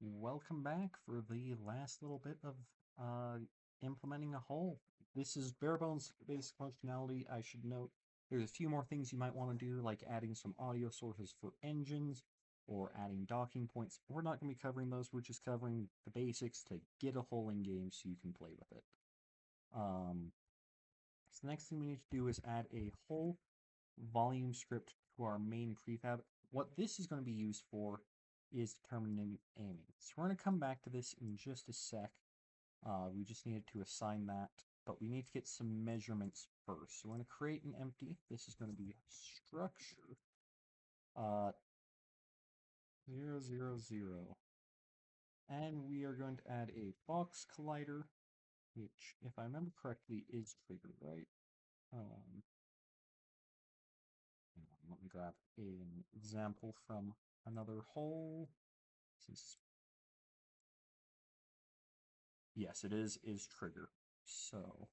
Welcome back for the last little bit of uh, implementing a hull. This is bare bones basic functionality. I should note there's a few more things you might want to do, like adding some audio sources for engines or adding docking points. We're not going to be covering those. We're just covering the basics to get a hull in game so you can play with it. Um, so the next thing we need to do is add a hull volume script to our main prefab. What this is going to be used for is determining aiming. So we're going to come back to this in just a sec. We just needed to assign that, but we need to get some measurements first. So we're going to create an empty. This is going to be structure uh, 000. And we are going to add a box collider, which, if I remember correctly, is triggered, right? Um, Let me grab an example from another hole. Since yes, it is trigger. So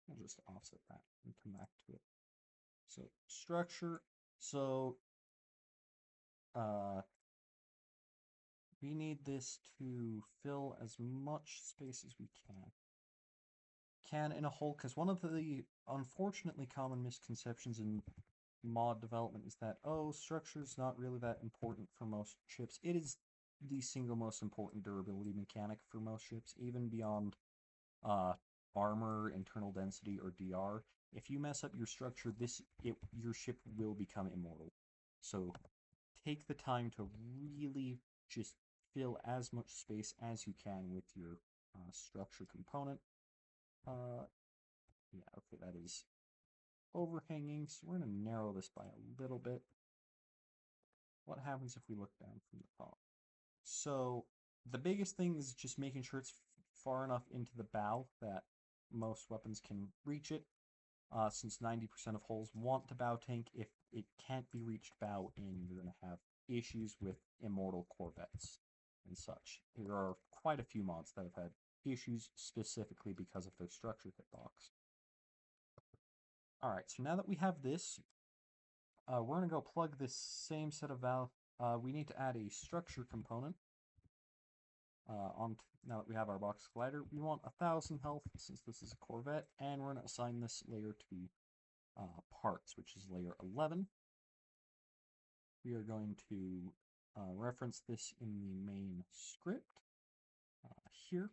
we'll just offset that and come back to it. So structure. So uh, we need this to fill as much space as we can in a hole, because one of the unfortunately common misconceptions in mod development is that, oh, structure is not really that important for most ships. It is the single most important durability mechanic for most ships, even beyond uh, armor, internal density, or DR. If you mess up your structure, your ship will become immortal. So take the time to really just fill as much space as you can with your structure component. Uh, yeah, okay, that is overhanging, so we're going to narrow this by a little bit. What happens if we look down from the top? So the biggest thing is just making sure it's far enough into the bow that most weapons can reach it. Since 90% of hulls want the bow tank, if it can't be reached bow in, you're going to have issues with immortal corvettes and such. There are quite a few mods that have had issues specifically because of their structure hitbox. Alright, so now that we have this, we're going to go plug this same set of valve. We need to add a structure component. Now that we have our box collider, we want 1,000 health since this is a Corvette, and we're going to assign this layer to parts, which is layer 11. We are going to reference this in the main script here.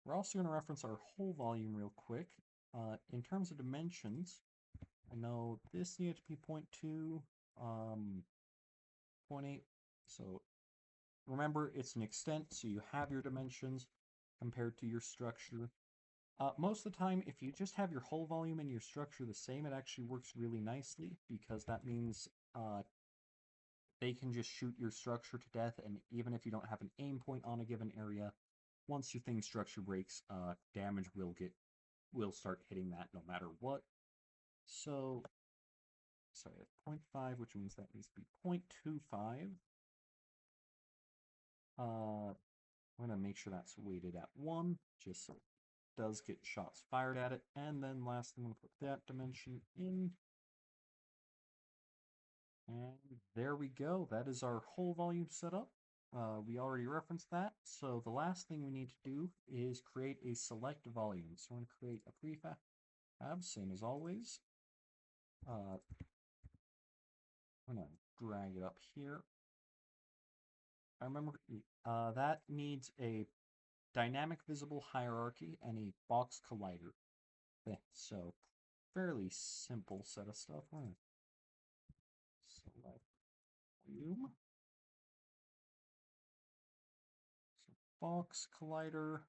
We're also going to reference our whole volume real quick. In terms of dimensions, I know this needed to be 0.2, 0.8. So remember, it's an extent, so you have your dimensions compared to your structure. Most of the time, if you just have your whole volume and your structure the same, it actually works really nicely, because that means they can just shoot your structure to death, and even if you don't have an aim point on a given area, once your thing's structure breaks, damage will start hitting that no matter what. So, sorry, that's 0.5, which means that needs to be 0.25. I'm going to make sure that's weighted at 1, just so it does get shots fired at it. And then last thing, I'm going to put that dimension in. And there we go. That is our whole volume setup. We already referenced that. So the last thing we need to do is create a select volume. So we're going to create a prefab, same as always. I'm going to drag it up here. I remember that needs a dynamic visible hierarchy and a box collider. So fairly simple set of stuff. We're going to select volume. So box collider,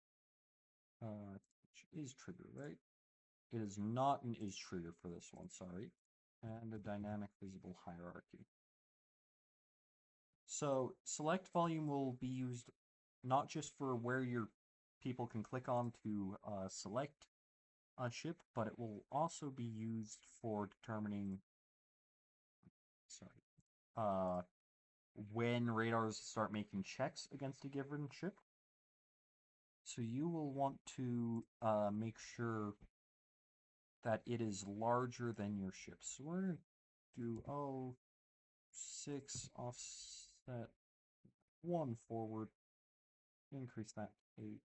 which is trigger, right? It is not an is trigger for this one, sorry. And a dynamic visible hierarchy. So select volume will be used not just for where your people can click on to select a ship, but it will also be used for determining, sorry, when radars start making checks against a given ship. So you will want to make sure that it is larger than your ship. So we're going to do, 6, offset 1 forward, increase that to 8.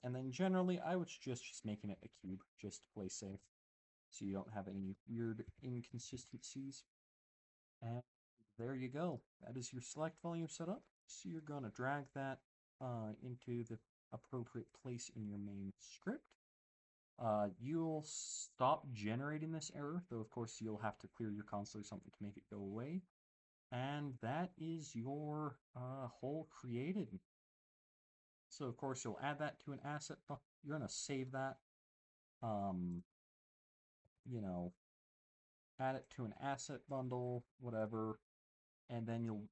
And then generally, I would suggest just making it a cube, just to play safe, so you don't have any weird inconsistencies. And there you go. That is your select volume setup. So you're going to drag that into the appropriate place in your main script. You'll stop generating this error, though of course you'll have to clear your console or something to make it go away. And that is your hole created. So of course you'll add that to an asset. You're going to save that. Um, you know, add it to an asset bundle, whatever, and then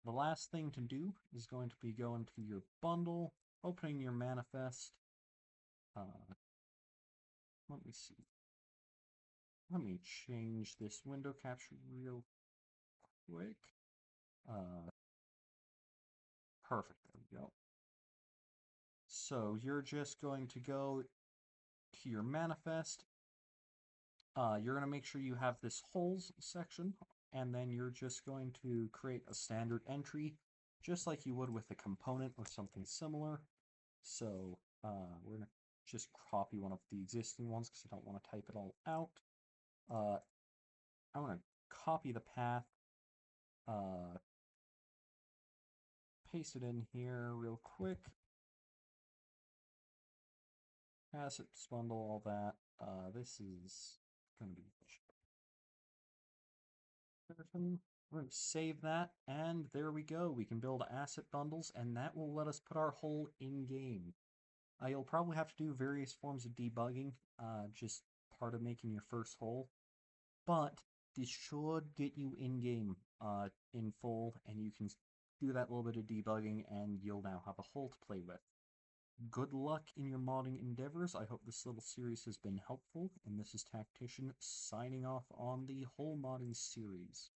the last thing to do is going to be going to your bundle, opening your manifest. Let me see. Let me change this window capture real quick. Perfect. There we go. So you're just going to go to your manifest. You're going to make sure you have this holes section, and then you're just going to create a standard entry, just like you would with a component or something similar. So we're going to just copy one of the existing ones because I don't want to type it all out. I want to copy the path, paste it in here real quick. Assets bundle, all that. This is going to be... We're going to save that, and there we go. We can build asset bundles, and that will let us put our hole in-game. You'll probably have to do various forms of debugging, just part of making your first hole. But this should get you in-game in full, and you can do that little bit of debugging, and you'll now have a hole to play with. Good luck in your modding endeavors. I hope this little series has been helpful, and this is Tactician signing off on the whole modding series.